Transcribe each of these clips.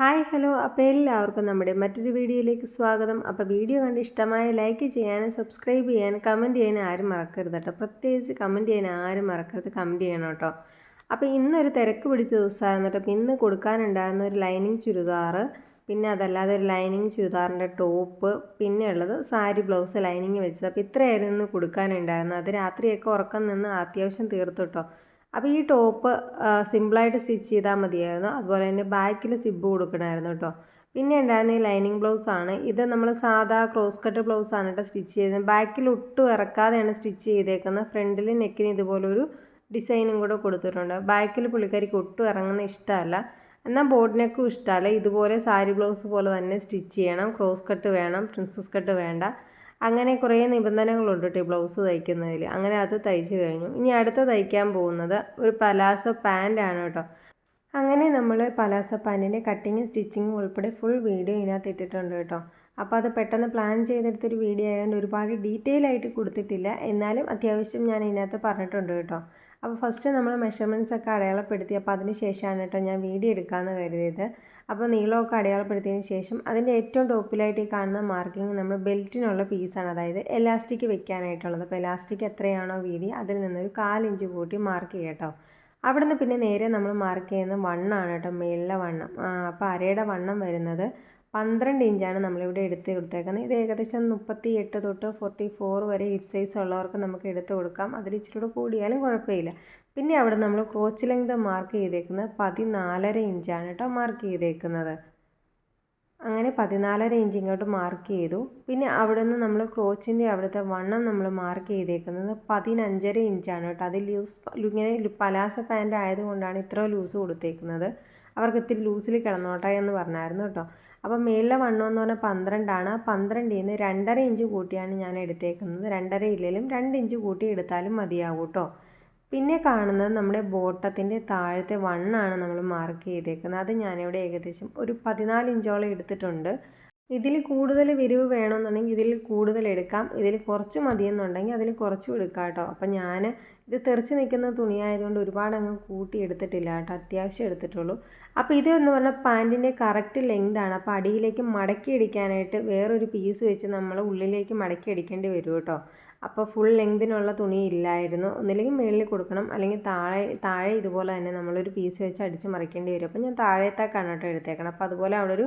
Hi hello അപ്പോൾ എല്ലാവർക്കും നമ്മുടെ മറ്റൊരു വീഡിയോയിലേക്ക് സ്വാഗതം. അപ്പോൾ വീഡിയോ കണ്ട് ഇഷ്ടമായ ലൈക്ക് ചെയ്യാനും സബ്സ്ക്രൈബ് ചെയ്യാനും കമൻറ്റ് ചെയ്യാനും ആരും മറക്കരുത് കേട്ടോ. പ്രത്യേകിച്ച് കമൻറ്റ് ചെയ്യാൻ ആരും മറക്കരുത്, കമൻറ്റ് ചെയ്യണം കേട്ടോ. അപ്പോൾ ഇന്നൊരു തിരക്ക് പിടിച്ച ദിവസമായിരുന്നു കേട്ടോ. അപ്പോൾ ഇന്ന് കൊടുക്കാനുണ്ടായിരുന്ന ഒരു ലൈനിങ് ചുരിദാർ, പിന്നെ അതല്ലാതെ ഒരു ലൈനിങ് ചുരിദാറിൻ്റെ ടോപ്പ്, പിന്നെ ഉള്ളത് സാരി ബ്ലൗസ് ലൈനിങ് വെച്ചത്. അപ്പോൾ ഇത്രയായിരുന്നു ഇന്ന് കൊടുക്കാനുണ്ടായിരുന്നത്. അത് രാത്രിയൊക്കെ ഉറക്കം നിന്ന് അത്യാവശ്യം തീർത്തു കേട്ടോ. അപ്പോൾ ഈ ടോപ്പ് സിമ്പിളായിട്ട് സ്റ്റിച്ച് ചെയ്താൽ മതിയായിരുന്നു. അതുപോലെ തന്നെ ബാക്കിൽ സിബ്ബ് കൊടുക്കണമായിരുന്നു കേട്ടോ. പിന്നെ ഉണ്ടായിരുന്ന ഈ ലൈനിങ് ബ്ലൗസാണ്. ഇത് നമ്മൾ സാധാ ക്രോസ് കട്ട് ബ്ലൗസാണ് കേട്ടോ സ്റ്റിച്ച് ചെയ്തത്. ബാക്കിൽ ഒട്ടും ഇറക്കാതെയാണ് സ്റ്റിച്ച് ചെയ്തേക്കുന്നത്. ഫ്രണ്ടിൽ നെക്കിന് ഇതുപോലൊരു ഡിസൈനും കൂടെ കൊടുത്തിട്ടുണ്ട്. ബാക്കിൽ പുള്ളിക്കാരിക്ക് ഒട്ടും ഇറങ്ങുന്ന ഇഷ്ടമല്ല, എന്നാൽ ബോട്ട് നെക്കും ഇഷ്ടമല്ല. ഇതുപോലെ സാരി ബ്ലൗസ് പോലെ തന്നെ സ്റ്റിച്ച് ചെയ്യണം. ക്രോസ് കട്ട് വേണം, പ്രിൻസസ് കട്ട് വേണ്ട. അങ്ങനെ കുറേ നിബന്ധനകളുണ്ട് കേട്ടോ ഈ ബ്ലൗസ് തയ്ക്കുന്നതിൽ. അങ്ങനെ അത് തയ്ച്ച് കഴിഞ്ഞു. ഇനി അടുത്ത തയ്ക്കാൻ പോകുന്നത് ഒരു പലാസോ പാൻ്റാണ് കേട്ടോ. അങ്ങനെ നമ്മൾ പലാസോ പാൻറ്റിൻ്റെ കട്ടിങ് സ്റ്റിച്ചിങ് ഉൾപ്പെടെ ഫുൾ വീഡിയോ ഇതിനകത്ത് ഇട്ടിട്ടുണ്ട് കേട്ടോ. അപ്പോൾ അത് പെട്ടെന്ന് പ്ലാൻ ചെയ്തെടുത്തൊരു വീഡിയോ ആയതുകൊണ്ട് ഒരുപാട് ഡീറ്റെയിൽ ആയിട്ട് കൊടുത്തിട്ടില്ല, എന്നാലും അത്യാവശ്യം ഞാൻ ഇതിനകത്ത് പറഞ്ഞിട്ടുണ്ട് കേട്ടോ. അപ്പോൾ ഫസ്റ്റ് നമ്മൾ മെഷർമെൻറ്റ്സ് ഒക്കെ അടയാളപ്പെടുത്തി, അപ്പോൾ അതിന് ശേഷമാണ് കേട്ടോ ഞാൻ വീഡിയോ എടുക്കാമെന്ന് കരുതിയത്. അപ്പോൾ നീളമൊക്കെ അടയാളപ്പെടുത്തിയതിന് ശേഷം അതിൻ്റെ ഏറ്റവും ടോപ്പിലായിട്ട് ഈ കാണുന്ന മാർക്കിങ് നമ്മൾ ബെൽറ്റിനുള്ള പീസാണ്, അതായത് എലാസ്റ്റിക് വെക്കാനായിട്ടുള്ളത്. അപ്പോൾ എലാസ്റ്റിക് എത്രയാണോ വീതി അതിൽ നിന്നൊരു 1/4 ഇഞ്ച് കൂട്ടി മാർക്ക് ചെയ്യാം കേട്ടോ. അവിടുന്ന് പിന്നെ നേരെ നമ്മൾ മാർക്ക് ചെയ്യുന്നത് വണ്ണാണ് കേട്ടോ, മേളിലെ വണ്ണം. അപ്പോൾ അരയുടെ വണ്ണം വരുന്നത് 12 ഇഞ്ചാണ് നമ്മളിവിടെ എടുത്ത് കൊടുത്തേക്കുന്നത്. ഇത് ഏകദേശം 38 തൊട്ട് 44 വരെ ഹിപ്പ് സൈസ് ഉള്ളവർക്ക് നമുക്ക് എടുത്ത് കൊടുക്കാം. അതിൽ ഇച്ചിരി കൂടെ കൂടിയാലും കുഴപ്പമില്ല. പിന്നെ അവിടെ നമ്മൾ ക്രോച്ച് ലെങ്ത് മാർക്ക് ചെയ്തേക്കുന്നത് 14.5 ഇഞ്ചാണ് കേട്ടോ മാർക്ക് ചെയ്തേക്കുന്നത്. അങ്ങനെ 14.5 ഇഞ്ച് ഇങ്ങോട്ട് മാർക്ക് ചെയ്തു. പിന്നെ അവിടെ നിന്ന് നമ്മൾ ക്രോച്ചിൻ്റെ അവിടുത്തെ വണ്ണം നമ്മൾ മാർക്ക് ചെയ്തേക്കുന്നത് 15.5 ഇഞ്ചാണ് കേട്ടോ. അത് ഇങ്ങനെ പലാസ പാൻ്റ് ആയതുകൊണ്ടാണ് ഇത്ര ലൂസ് കൊടുത്തേക്കുന്നത്. അവർക്ക് ഇത്തിരി ലൂസിൽ കിടന്നോട്ടെ എന്ന് പറഞ്ഞായിരുന്നു കേട്ടോ. അപ്പോൾ മേളിലെ വണ്ണം എന്ന് പറഞ്ഞാൽ 12ആണ്. 12ൽ നിന്ന് 2.5 ഇഞ്ച് കൂട്ടിയാണ് ഞാൻ എടുത്തേക്കുന്നത്. 2.5 ഇല്ലെങ്കിലും 2 ഇഞ്ച് കൂട്ടി എടുത്താലും മതിയാവും കേട്ടോ. പിന്നെ കാണുന്നത് നമ്മുടെ ബോട്ടത്തിൻ്റെ താഴത്തെ വണ്ണാണ് നമ്മൾ മാർക്ക് ചെയ്തേക്കുന്നത്. അത് ഞാനിവിടെ ഏകദേശം ഒരു 14 ഇഞ്ചോളം എടുത്തിട്ടുണ്ട്. ഇതിൽ കൂടുതൽ വിരിവ് വേണമെന്നുണ്ടെങ്കിൽ ഇതിൽ കൂടുതൽ എടുക്കാം, ഇതിൽ കുറച്ച് മതിയെന്നുണ്ടെങ്കിൽ അതിൽ കുറച്ചും എടുക്കാം കേട്ടോ. അപ്പം ഞാൻ ഇത് തെറിച്ച് നിൽക്കുന്ന തുണിയായതുകൊണ്ട് ഒരുപാട് അങ്ങ് കൂട്ടി എടുത്തിട്ടില്ല കേട്ടോ, അത്യാവശ്യം എടുത്തിട്ടുള്ളൂ. അപ്പോൾ ഇത് എന്ന് പറഞ്ഞാൽ പാൻറ്റിൻ്റെ കറക്റ്റ് ലെങ്താണ്. അപ്പോൾ അടിയിലേക്ക് മടക്കി അടിക്കാനായിട്ട് വേറൊരു പീസ് വെച്ച് നമ്മൾ ഉള്ളിലേക്ക് മടക്കി അടിക്കേണ്ടി വരും കേട്ടോ. അപ്പോൾ ഫുൾ ലെങ്തിനുള്ള തുണി ഇല്ലായിരുന്നു. ഒന്നില്ലെങ്കിൽ മുകളിൽ കൊടുക്കണം, അല്ലെങ്കിൽ താഴെ ഇതുപോലെ തന്നെ നമ്മളൊരു പീസ് വെച്ച് അടിച്ച് മറിക്കേണ്ടി വരും. അപ്പോൾ ഞാൻ താഴത്തേക്കാണ് കേട്ടോ എടുത്തേക്കണം. അപ്പോൾ അതുപോലെ അവിടെ ഒരു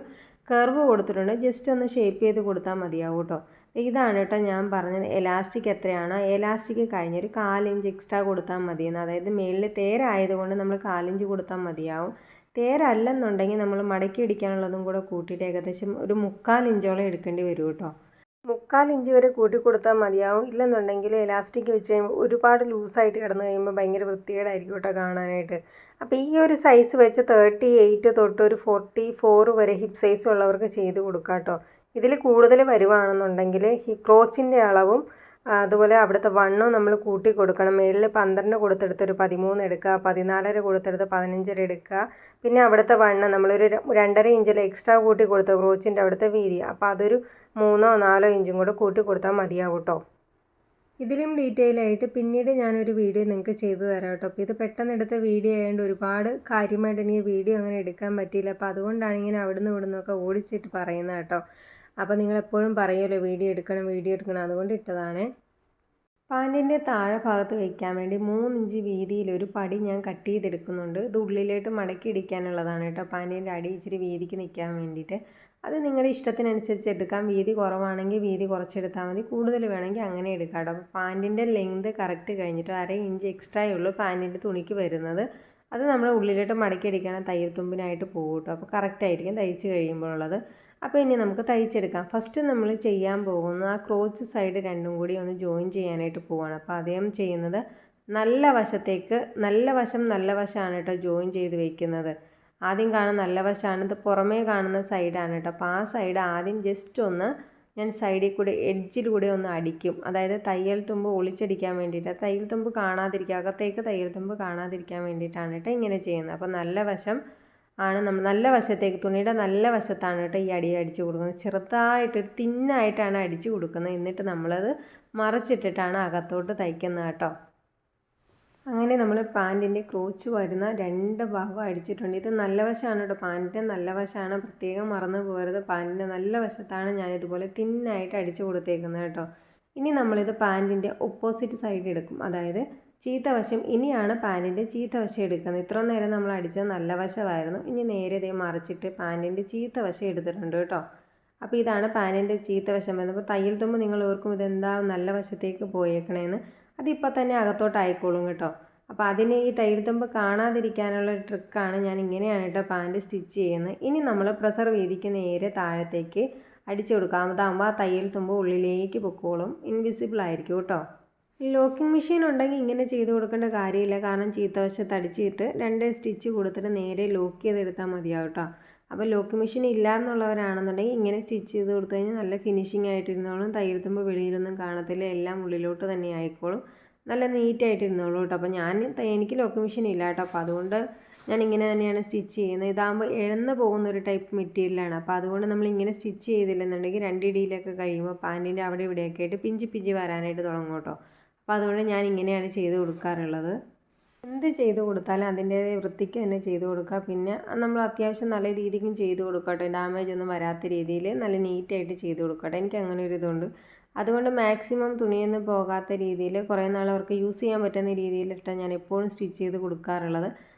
കർവ് കൊടുത്തിട്ടുണ്ട്, ജസ്റ്റ് ഒന്ന് ഷേപ്പ് ചെയ്ത് കൊടുത്താൽ മതിയാവും കേട്ടോ. ഇതാണ് കേട്ടോ ഞാൻ പറഞ്ഞത് എലാസ്റ്റിക് എത്രയാണോ, എലാസ്റ്റിക് കഴിഞ്ഞൊരു 1/4 ഇഞ്ച് എക്സ്ട്രാ കൊടുത്താൽ മതിയെന്ന്. അതായത് മേളിൽ തേരായതുകൊണ്ട് നമ്മൾ 1/4 ഇഞ്ച് കൊടുത്താൽ മതിയാവും. തേരല്ലെന്നുണ്ടെങ്കിൽ നമ്മൾ മടക്കി അടിക്കാനുള്ളതും കൂടെ കൂട്ടിയിട്ട് ഏകദേശം ഒരു 3/4 ഇഞ്ചോളം എടുക്കേണ്ടി വരും കേട്ടോ. 3/4 ഇഞ്ച് വരെ കൂട്ടി കൊടുത്താൽ മതിയാവും. ഇല്ലെന്നുണ്ടെങ്കിൽ എലാസ്റ്റിക് വെച്ച് കഴിയുമ്പോൾ ഒരുപാട് ലൂസായിട്ട് കിടന്ന് കഴിയുമ്പോൾ ഭയങ്കര വൃത്തികേടായിരിക്കും കേട്ടോ കാണാനായിട്ട്. അപ്പോൾ ഈ ഒരു സൈസ് വെച്ച് 38 തൊട്ട് ഒരു 44 വരെ ഹിപ്പ് സൈസ് ഉള്ളവർക്ക് ചെയ്ത് കൊടുക്കാം കേട്ടോ. ഇതിൽ കൂടുതൽ വരുവാണെന്നുണ്ടെങ്കിൽ ഈ ക്രോച്ചിൻ്റെ അളവും അതുപോലെ അവിടുത്തെ വണ്ണവും നമ്മൾ കൂട്ടി കൊടുക്കണം. മേളിൽ 12 കൊടുത്തെടുത്ത് ഒരു 13 എടുക്കുക, 14.5 കൊടുത്തെടുത്ത് 15 എടുക്കുക. പിന്നെ അവിടുത്തെ വണ്ണം നമ്മളൊരു 2.5 ഇഞ്ചിൽ എക്സ്ട്രാ കൂട്ടി കൊടുത്ത ക്രോച്ചിൻ്റെ അവിടുത്തെ വീതി, അപ്പോൾ അതൊരു 3-4 ഇഞ്ചും കൂടെ കൂട്ടി കൊടുത്താൽ മതിയാവും കേട്ടോ. ഇതിലും ഡീറ്റെയിൽ ആയിട്ട് പിന്നീട് ഞാനൊരു വീഡിയോ നിങ്ങൾക്ക് ചെയ്തു തരാം കേട്ടോ. അപ്പോൾ ഇത് പെട്ടെന്ന് എടുത്ത വീഡിയോ ആയതുകൊണ്ട് ഒരുപാട് കാര്യമായിട്ട് എനിക്ക് വീഡിയോ അങ്ങനെ എടുക്കാൻ പറ്റിയില്ല. അപ്പോൾ അതുകൊണ്ടാണ് ഇങ്ങനെ അവിടുന്ന് ഇവിടുന്നൊക്കെ ഓടിച്ചിട്ട് പറയുന്നത് കേട്ടോ. അപ്പോൾ നിങ്ങളെപ്പോഴും പറയുമല്ലോ വീഡിയോ എടുക്കണം, അതുകൊണ്ട് ഇട്ടതാണ്. പാൻറ്റിൻ്റെ താഴെ ഭാഗത്ത് വയ്ക്കാൻ വേണ്ടി 3 ഇഞ്ച് വീതിയിലൊരു പടി ഞാൻ കട്ട് ചെയ്തെടുക്കുന്നുണ്ട്. ഇത് ഉള്ളിലോട്ട് മടക്കി ഇടിക്കാനുള്ളതാണ് കേട്ടോ. പാൻറ്റിൻ്റെ അടി ഇച്ചിരി വീതിക്ക് നിൽക്കാൻ വേണ്ടിയിട്ട്. അത് നിങ്ങളുടെ ഇഷ്ടത്തിനനുസരിച്ച് എടുക്കാം. വീതി കുറവാണെങ്കിൽ വീതി കുറച്ചെടുത്താൽ മതി, കൂടുതൽ വേണമെങ്കിൽ അങ്ങനെ എടുക്കാം കേട്ടോ. അപ്പോൾ പാൻറ്റിൻ്റെ ലെങ്ത് കറക്റ്റ് കഴിഞ്ഞിട്ട് 1/2 ഇഞ്ച് എക്സ്ട്രാ ഉള്ളൂ പാൻറ്റിൻ്റെ തുണിക്ക് വരുന്നത്. അത് നമ്മൾ ഉള്ളിലോട്ട് മടക്കി അടിക്കണം, തയ്യൽ തുമ്പിനായിട്ട് പോകും കേട്ടോ. അപ്പോൾ കറക്റ്റായിരിക്കും തയ്ച്ച് കഴിയുമ്പോഴുള്ളത്. അപ്പോൾ ഇനി നമുക്ക് തയ്ച്ചെടുക്കാം. ഫസ്റ്റ് നമ്മൾ ചെയ്യാൻ പോകുന്ന ആ ക്രോച്ച് സൈഡ് രണ്ടും കൂടി ഒന്ന് ജോയിൻ ചെയ്യാനായിട്ട് പോവുകയാണ്. അപ്പോൾ അദ്ദേഹം ചെയ്യുന്നത് നല്ല വശമാണ് കേട്ടോ ജോയിൻ ചെയ്ത് വയ്ക്കുന്നത്. ആദ്യം കാണുന്ന നല്ല വശമാണ്, ഇത് പുറമേ കാണുന്ന സൈഡാണ് കേട്ടോ. അപ്പോൾ ആ സൈഡ് ആദ്യം ജസ്റ്റ് ഒന്ന് ഞാൻ സൈഡിൽ കൂടെ എഡ്ജിലൂടെ ഒന്ന് അടിക്കും. അതായത് തയ്യൽ തുമ്പ് ഒളിച്ചടിക്കാൻ വേണ്ടിയിട്ട്, തയ്യൽ തുമ്പ് കാണാതിരിക്കുക, അകത്തേക്ക് തയ്യൽ തുമ്പ് കാണാതിരിക്കാൻ വേണ്ടിയിട്ടാണ് കേട്ടോ ഇങ്ങനെ ചെയ്യുന്നത്. അപ്പോൾ നല്ല വശത്തേക്ക് തുണിയുടെ നല്ല വശത്താണ് കേട്ടോ ഈ അടിച്ച് കൊടുക്കുന്നത്. ചെറുതായിട്ടൊരു തിന്നായിട്ടാണ് അടിച്ചു കൊടുക്കുന്നത്. എന്നിട്ട് നമ്മളത് മറച്ചിട്ടിട്ടാണ് അകത്തോട്ട് തയ്ക്കുന്നത് കേട്ടോ. അങ്ങനെ നമ്മൾ പാൻറ്റിൻ്റെ ക്രോച്ച് വരുന്ന 2 ഭാഗം അടിച്ചിട്ടുണ്ട്. ഇത് നല്ല വശമാണ് കേട്ടോ, പാൻറ്റിൻ്റെ നല്ല വശമാണ്, പ്രത്യേകം മറന്നു പോകരുത്. പാൻറ്റിൻ്റെ നല്ല വശത്താണ് ഞാനിതുപോലെ തിന്നായിട്ട് അടിച്ചു കൊടുത്തേക്കുന്നത് കേട്ടോ. ഇനി നമ്മളിത് പാൻറ്റിൻ്റെ ഓപ്പോസിറ്റ് സൈഡ് എടുക്കും, അതായത് ചീത്ത വശം. ഇനിയാണ് പാൻറ്റിൻ്റെ ചീത്ത വശം എടുക്കുന്നത്. ഇത്ര നേരം നമ്മൾ അടിച്ചത് നല്ല വശമായിരുന്നു. ഇനി നേരെ ഇതേ മറിച്ചിട്ട് പാൻറ്റിൻ്റെ ചീത്ത വശം എടുത്തിട്ടുണ്ട് കേട്ടോ. അപ്പോൾ ഇതാണ് പാൻറ്റിൻ്റെ ചീത്ത വശം വരുന്നത്. അപ്പോൾ തയ്യൽ തുമ്പ് നിങ്ങൾ ഓർക്കും ഇതെന്താ നല്ല വശത്തേക്ക് പോയേക്കണേന്ന്. അതിപ്പോൾ തന്നെ അകത്തോട്ടായിക്കോളും കേട്ടോ. അപ്പോൾ അതിന് ഈ തയ്യൽ തുമ്പ് കാണാതിരിക്കാനുള്ള ട്രിക്കാണ്, ഞാൻ ഇങ്ങനെയാണ് കേട്ടോ പാൻറ്റ് സ്റ്റിച്ച് ചെയ്യുന്നത്. ഇനി നമ്മൾ പ്രസർ വീതിക്ക് നേരെ താഴത്തേക്ക് അടിച്ചു കൊടുക്കാം. അതാകുമ്പോൾ ആ തയ്യൽ തുമ്പ് ഉള്ളിലേക്ക് പൊക്കോളും, ഇൻവിസിബിൾ ആയിരിക്കും കേട്ടോ. ലോക്കിംഗ് മെഷീൻ ഉണ്ടെങ്കിൽ ഇങ്ങനെ ചെയ്ത് കൊടുക്കേണ്ട കാര്യമില്ല, കാരണം ചീത്ത വശത്ത് അടിച്ചിട്ട് 2 സ്റ്റിച്ച് കൊടുത്തിട്ട് നേരെ ലോക്ക് ചെയ്തെടുത്താൽ മതിയാവും കേട്ടോ. അപ്പോൾ ലോക്കിംഗ് മെഷീൻ ഇല്ല എന്നുള്ളവരാണെന്നുണ്ടെങ്കിൽ ഇങ്ങനെ സ്റ്റിച്ച് ചെയ്ത് കൊടുത്തു കഴിഞ്ഞാൽ നല്ല ഫിനിഷിംഗ് ആയിട്ടിരുന്നോളും. തയ്യൽ തുമ്പ് വെളിയിലൊന്നും കാണത്തില്ല, എല്ലാം ഉള്ളിലോട്ട് തന്നെ ആയിക്കോളും, നല്ല നീറ്റായിട്ടിരുന്നോളൂ കേട്ടോ. അപ്പോൾ എനിക്ക് ലോക്കിംഗ് മെഷീൻ ഇല്ല കേട്ടോ, അപ്പോൾ അതുകൊണ്ട് ഞാൻ ഇങ്ങനെ തന്നെയാണ് സ്റ്റിച്ച് ചെയ്യുന്നത്. ഇതാകുമ്പോൾ ഇഴന്ന് പോകുന്ന ഒരു ടൈപ്പ് മെറ്റീരിയലാണ്. അപ്പോൾ അതുകൊണ്ട് നമ്മൾ ഇങ്ങനെ സ്റ്റിച്ച് ചെയ്തില്ലെന്നുണ്ടെങ്കിൽ 2 ഇടിയിലൊക്കെ കഴിയുമ്പോൾ പാൻറ്റിൻ്റെ അവിടെ ഇവിടെയൊക്കെ ആയിട്ട് പിഞ്ചി വരാനായിട്ട് തുടങ്ങും കേട്ടോ. അപ്പോൾ അതുകൊണ്ട് ഞാൻ ഇങ്ങനെയാണ് ചെയ്ത് കൊടുക്കാറുള്ളത്. എന്ത് ചെയ്ത് കൊടുത്താലും അതിൻ്റെ വൃത്തിക്ക് തന്നെ ചെയ്ത് കൊടുക്കുക. പിന്നെ നമ്മൾ അത്യാവശ്യം നല്ല രീതിക്കും ചെയ്ത് കൊടുക്കട്ടെ, ഡാമേജ് ഒന്നും വരാത്ത രീതിയിൽ നല്ല നീറ്റായിട്ട് ചെയ്ത് കൊടുക്കട്ടെ. എനിക്ക് അങ്ങനെ ഒരു ഇതുണ്ട്. അതുകൊണ്ട് മാക്സിമം തുണിയൊന്നും പോകാത്ത രീതിയിൽ കുറേ നാൾ അവർക്ക് യൂസ് ചെയ്യാൻ പറ്റുന്ന രീതിയിലിട്ടാണ് ഞാൻ എപ്പോഴും സ്റ്റിച്ച് ചെയ്ത് കൊടുക്കാറുള്ളത്.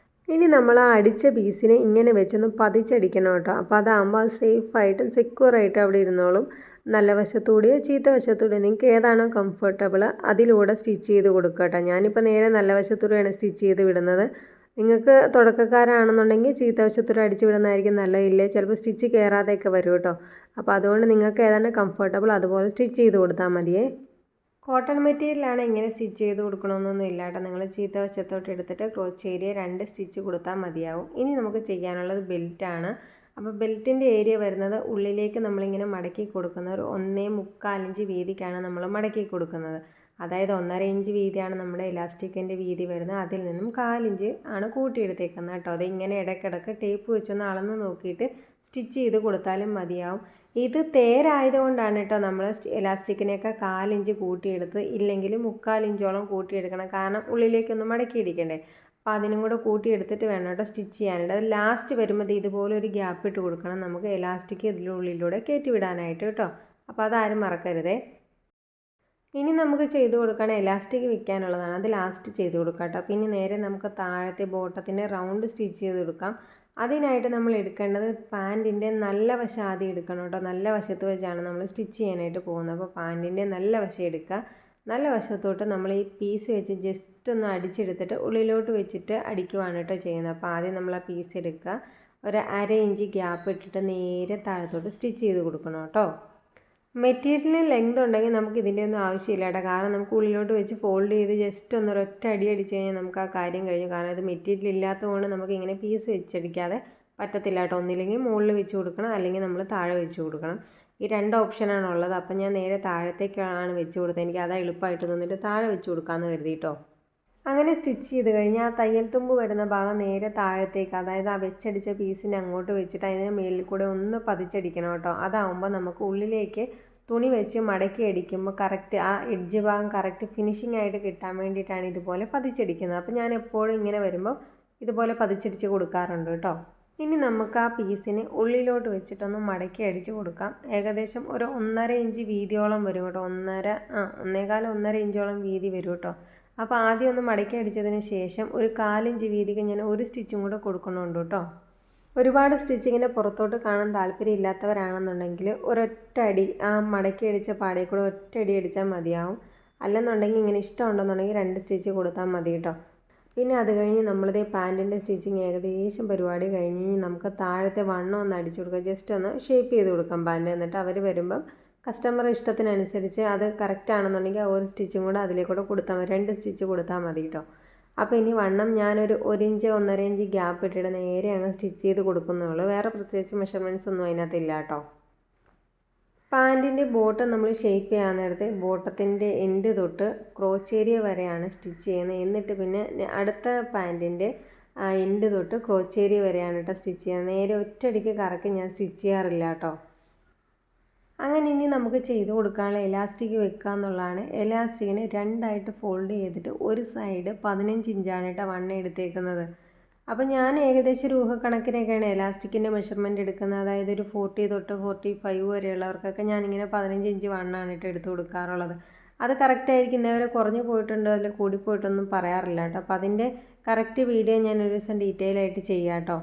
ഇനി നമ്മൾ ആ അടിച്ച പീസിനെ ഇങ്ങനെ വെച്ചൊന്ന് പതിച്ചടിക്കണം കേട്ടോ. അപ്പോൾ അതാകുമ്പോൾ അത് സേഫായിട്ടും സെക്യൂറായിട്ടും അവിടെ ഇരുന്നോളും. നല്ല വശത്തൂടെയോ ചീത്ത വശത്തൂടെയോ നിങ്ങൾക്ക് ഏതാണോ കംഫർട്ടബിൾ അതിലൂടെ സ്റ്റിച്ച് ചെയ്ത് കൊടുക്കുക കേട്ടോ. ഞാനിപ്പോൾ നേരെ നല്ല വശത്തൂടെയാണ് സ്റ്റിച്ച് ചെയ്ത് വിടുന്നത്. നിങ്ങൾക്ക് തുടക്കക്കാരാണെന്നുണ്ടെങ്കിൽ ചീത്ത വശത്തൂടെ അടിച്ച് വിടുന്നതായിരിക്കും നല്ലതില്ലേ, ചിലപ്പോൾ സ്റ്റിച്ച് കയറാതെയൊക്കെ വരും കേട്ടോ. അപ്പോൾ അതുകൊണ്ട് നിങ്ങൾക്ക് ഏതാണ് കംഫർട്ടബിൾ അതുപോലെ സ്റ്റിച്ച് ചെയ്ത് കൊടുത്താൽ മതിയേ. കോട്ടൺ മെറ്റീരിയലാണ് ഇങ്ങനെ സ്റ്റിച്ച് ചെയ്ത് കൊടുക്കണമെന്നൊന്നും ഇല്ല കേട്ടോ. നിങ്ങൾ ചീത്ത വശത്തോട്ട് എടുത്തിട്ട് ക്രോച്ച് ഏരിയ 2 സ്റ്റിച്ച് കൊടുത്താൽ മതിയാവും. ഇനി നമുക്ക് ചെയ്യാനുള്ളത് ബെൽറ്റാണ്. അപ്പോൾ ബെൽറ്റിൻ്റെ ഏരിയ വരുന്നത് ഉള്ളിലേക്ക് നമ്മളിങ്ങനെ മടക്കി കൊടുക്കുന്ന ഒരു 1.25 ഇഞ്ച് വീതിക്കാണ് നമ്മൾ മടക്കി കൊടുക്കുന്നത്. അതായത് 1.5 ഇഞ്ച് വീതിയാണ് നമ്മുടെ ഇലാസ്റ്റിക്കിൻ്റെ വീതി വരുന്നത്. അതിൽ നിന്നും 1/4 ഇഞ്ച് ആണ് കൂട്ടിയെടുത്തേക്കുന്നത് കേട്ടോ. അത് ഇങ്ങനെ ഇടയ്ക്കിടയ്ക്ക് ടേപ്പ് വെച്ചൊന്ന് അളന്ന് നോക്കിയിട്ട് സ്റ്റിച്ച് ചെയ്ത് കൊടുത്താലും മതിയാവും. ഇത് തേരായതുകൊണ്ടാണ് കേട്ടോ നമ്മൾ ഇലാസ്റ്റിക്കിനെയൊക്കെ 1/4 ഇഞ്ച് കൂട്ടിയെടുത്ത്, ഇല്ലെങ്കിൽ 3/4 ഇഞ്ചോളം കൂട്ടിയെടുക്കണം. കാരണം ഉള്ളിലേക്കൊന്ന് മടക്കിയിടിക്കണ്ടേ. അപ്പോൾ അതിനും കൂടെ കൂട്ടിയെടുത്തിട്ട് വേണം കേട്ടോ സ്റ്റിച്ച് ചെയ്യാനായിട്ട്. അത് ലാസ്റ്റ് വരുമ്പോൾ ഇതുപോലെ ഒരു ഗ്യാപ്പ് ഇട്ട് കൊടുക്കണം നമുക്ക് ഇലാസ്റ്റിക് ഇതിനുള്ളിലൂടെ കയറ്റി വിടാനായിട്ട് കേട്ടോ. അപ്പോൾ അതാരും മറക്കരുതേ. ഇനി നമുക്ക് ചെയ്ത് കൊടുക്കണം എലാസ്റ്റിക് വെക്കാനുള്ളതാണ്, അത് ലാസ്റ്റ് ചെയ്ത് കൊടുക്കാം കേട്ടോ. പിന്നെ നേരെ നമുക്ക് താഴത്തെ ബോട്ടത്തിൻ്റെ റൗണ്ട് സ്റ്റിച്ച് ചെയ്ത് കൊടുക്കാം. അതിനായിട്ട് നമ്മൾ എടുക്കേണ്ടത് പാൻറ്റിൻ്റെ നല്ല വശം ആദ്യം എടുക്കണം കേട്ടോ. നല്ല വശത്ത് വെച്ചാണ് നമ്മൾ സ്റ്റിച്ച് ചെയ്യാനായിട്ട് പോകുന്നത്. അപ്പോൾ പാൻറ്റിൻ്റെ നല്ല വശം എടുക്കുക. നല്ല വശത്തോട്ട് നമ്മൾ ഈ പീസ് വെച്ച് ജസ്റ്റ് ഒന്ന് അടിച്ചെടുത്തിട്ട് ഉള്ളിലോട്ട് വെച്ചിട്ട് അടിക്കുവാണ് കേട്ടോ ചെയ്യുന്നത്. അപ്പോൾ ആദ്യം നമ്മൾ ആ പീസ് എടുക്കുക, ഒരു 1/2 ഇഞ്ച് ഗ്യാപ്പ് ഇട്ടിട്ട് നേരെ താഴത്തോട്ട് സ്റ്റിച്ച് ചെയ്ത് കൊടുക്കണം കേട്ടോ. മെറ്റീരിയലിന് ലെങ്ത് ഉണ്ടെങ്കിൽ നമുക്ക് ഇതിൻ്റെ ഒന്നും ആവശ്യമില്ല കേട്ടോ. കാരണം നമുക്ക് ഉള്ളിലോട്ട് വെച്ച് ഫോൾഡ് ചെയ്ത് ജസ്റ്റ് ഒന്ന് ഒരൊറ്റ അടി അടിച്ച് കഴിഞ്ഞാൽ നമുക്ക് ആ കാര്യം കഴിഞ്ഞു. കാരണം ഇത് മെറ്റീരിയൽ ഇല്ലാത്തതുകൊണ്ട് നമുക്ക് ഇങ്ങനെ പീസ് വെച്ചടിക്കാതെ പറ്റത്തില്ല കേട്ടോ. ഒന്നില്ലെങ്കിൽ മുകളിൽ വെച്ച് കൊടുക്കണം, അല്ലെങ്കിൽ നമ്മൾ താഴെ വെച്ച് കൊടുക്കണം. ഈ 2 ഓപ്ഷനാണ് ഉള്ളത്. അപ്പം ഞാൻ നേരെ താഴത്തേക്കാണ് വെച്ച് കൊടുത്തത്. എനിക്ക് അതാ എളുപ്പമായിട്ട് തോന്നിയിട്ട് താഴെ വെച്ച് കൊടുക്കാമെന്ന് കരുതി കേട്ടോ. അങ്ങനെ സ്റ്റിച്ച് ചെയ്ത് കഴിഞ്ഞാൽ ആ തയ്യൽ തുമ്പ് വരുന്ന ഭാഗം നേരെ താഴത്തേക്ക്, അതായത് ആ വെച്ചടിച്ച പീസിനെ അങ്ങോട്ട് വെച്ചിട്ട് അതിന് മേളിൽ കൂടെ ഒന്ന് പതിച്ചടിക്കണം കേട്ടോ. അതാവുമ്പോൾ നമുക്ക് ഉള്ളിലേക്ക് തുണി വെച്ച് മടക്കി അടിക്കുമ്പോൾ കറക്റ്റ് ആ എഡ്ജ് ഭാഗം കറക്റ്റ് ഫിനിഷിംഗ് ആയിട്ട് കിട്ടാൻ വേണ്ടിയിട്ടാണ് ഇതുപോലെ പതിച്ചടിക്കുന്നത്. അപ്പോൾ ഞാൻ എപ്പോഴും ഇങ്ങനെ വരുമ്പോൾ ഇതുപോലെ പതിച്ചടിച്ച് കൊടുക്കാറുണ്ട് കേട്ടോ. ഇനി നമുക്ക് ആ പീസിന് ഉള്ളിലോട്ട് വെച്ചിട്ടൊന്ന് മടക്കി അടിച്ച് കൊടുക്കാം. ഏകദേശം ഒരു 1.5 ഇഞ്ച് വീതിയോളം വരും കേട്ടോ. 1.25 ഇഞ്ചോളം വീതി വരും കേട്ടോ. അപ്പോൾ ആദ്യം ഒന്ന് മടക്കി അടിച്ചതിന് ശേഷം ഒരു 1/4 ഇഞ്ച് വീതിക്ക് ഞാൻ ഒരു സ്റ്റിച്ചും കൂടെ കൊടുക്കണമുണ്ട് കേട്ടോ. ഒരുപാട് സ്റ്റിച്ചിങ്ങിൻ്റെ പുറത്തോട്ട് കാണാൻ താല്പര്യം ഇല്ലാത്തവരാണെന്നുണ്ടെങ്കിൽ ഒരൊറ്റ അടി ആ മടക്കി അടിച്ച പാടയിൽ കൂടെ ഒറ്റ അടി അടിച്ചാൽ മതിയാവും. അല്ലെന്നുണ്ടെങ്കിൽ ഇങ്ങനെ ഇഷ്ടമുണ്ടെന്നുണ്ടെങ്കിൽ 2 സ്റ്റിച്ച് കൊടുത്താൽ മതി കേട്ടോ. പിന്നെ അത് കഴിഞ്ഞ് നമ്മളിതേ പാൻറ്റിൻ്റെ സ്റ്റിച്ചിങ് ഏകദേശം പരിപാടി കഴിഞ്ഞ് നമുക്ക് താഴത്തെ വണ്ണം ഒന്ന് അടിച്ചു കൊടുക്കുക. ജസ്റ്റ് ഒന്ന് ഷേപ്പ് ചെയ്ത് കൊടുക്കാം പാൻറ്റ്. എന്നിട്ട് അവർ വരുമ്പം കസ്റ്റമർ ഇഷ്ടത്തിനനുസരിച്ച് അത് കറക്റ്റ് ആണെന്നുണ്ടെങ്കിൽ ആ ഒരു സ്റ്റിച്ചും കൂടെ അതിലേക്കൂടെ കൊടുത്താൽ മതി, 2 സ്റ്റിച്ച് കൊടുത്താൽ മതി കേട്ടോ. അപ്പോൾ ഇനി വണ്ണം ഞാനൊരു 1 ഇഞ്ച് 1.5 ഇഞ്ച് ഗ്യാപ്പ് ഇട്ടിട്ട് നേരെ അങ്ങ് സ്റ്റിച്ച് ചെയ്ത് കൊടുക്കുന്നുള്ളൂ. വേറെ പ്രത്യേകിച്ച് മെഷർമെൻറ്റ്സ് ഒന്നും അതിനകത്തില്ല കേട്ടോ. പാൻറ്റിൻ്റെ ബോട്ടം നമ്മൾ ഷേപ്പ് ചെയ്യാൻ നേരത്തെ ബോട്ടത്തിൻ്റെ എൻഡ് തൊട്ട് ക്രോച്ച് ഏരിയ വരെയാണ് സ്റ്റിച്ച് ചെയ്യുന്നത്. എന്നിട്ട് പിന്നെ അടുത്ത പാൻറ്റിൻ്റെ എൻഡ് തൊട്ട് ക്രോച്ച് ഏരിയ വരെയാണ് കേട്ടോ സ്റ്റിച്ച് ചെയ്യുന്നത്. നേരെ ഒറ്റയടിക്ക് കറക്കി ഞാൻ സ്റ്റിച്ച് ചെയ്യാറില്ല കേട്ടോ. അങ്ങനെ ഇനി നമുക്ക് ചെയ്ത് കൊടുക്കാനുള്ള എലാസ്റ്റിക് വെക്കുക എന്നുള്ളതാണ്. എലാസ്റ്റിക്കിനെ രണ്ടായിട്ട് ഫോൾഡ് ചെയ്തിട്ട് ഒരു സൈഡ് 15 ഇഞ്ചാണ് കേട്ടോ വണ്ണം എടുത്തേക്കുന്നത്. അപ്പോൾ ഞാൻ ഏകദേശം ഒരു ഊഹക്കണക്കിനൊക്കെയാണ് എലാസ്റ്റിക്കിൻ്റെ മെഷർമെൻറ്റ് എടുക്കുന്നത്. അതായത് ഒരു 40 തൊട്ട് 45 വരെയുള്ളവർക്കൊക്കെ ഞാനിങ്ങനെ 15 ഇഞ്ച് വണ്ണമാണ് കേട്ടോ എടുത്ത് കൊടുക്കാറുള്ളത്. അത് കറക്റ്റായിരിക്കും. ഇന്നേവരെ കുറഞ്ഞു പോയിട്ടുണ്ടോ അതിൽ കൂടിപ്പോയിട്ടൊന്നും പറയാറില്ല കേട്ടോ. അപ്പോൾ അതിൻ്റെ കറക്റ്റ് വീഡിയോ ഞാൻ ഒരു ദിവസം ഡീറ്റെയിൽ ആയിട്ട് ചെയ്യാം കേട്ടോ.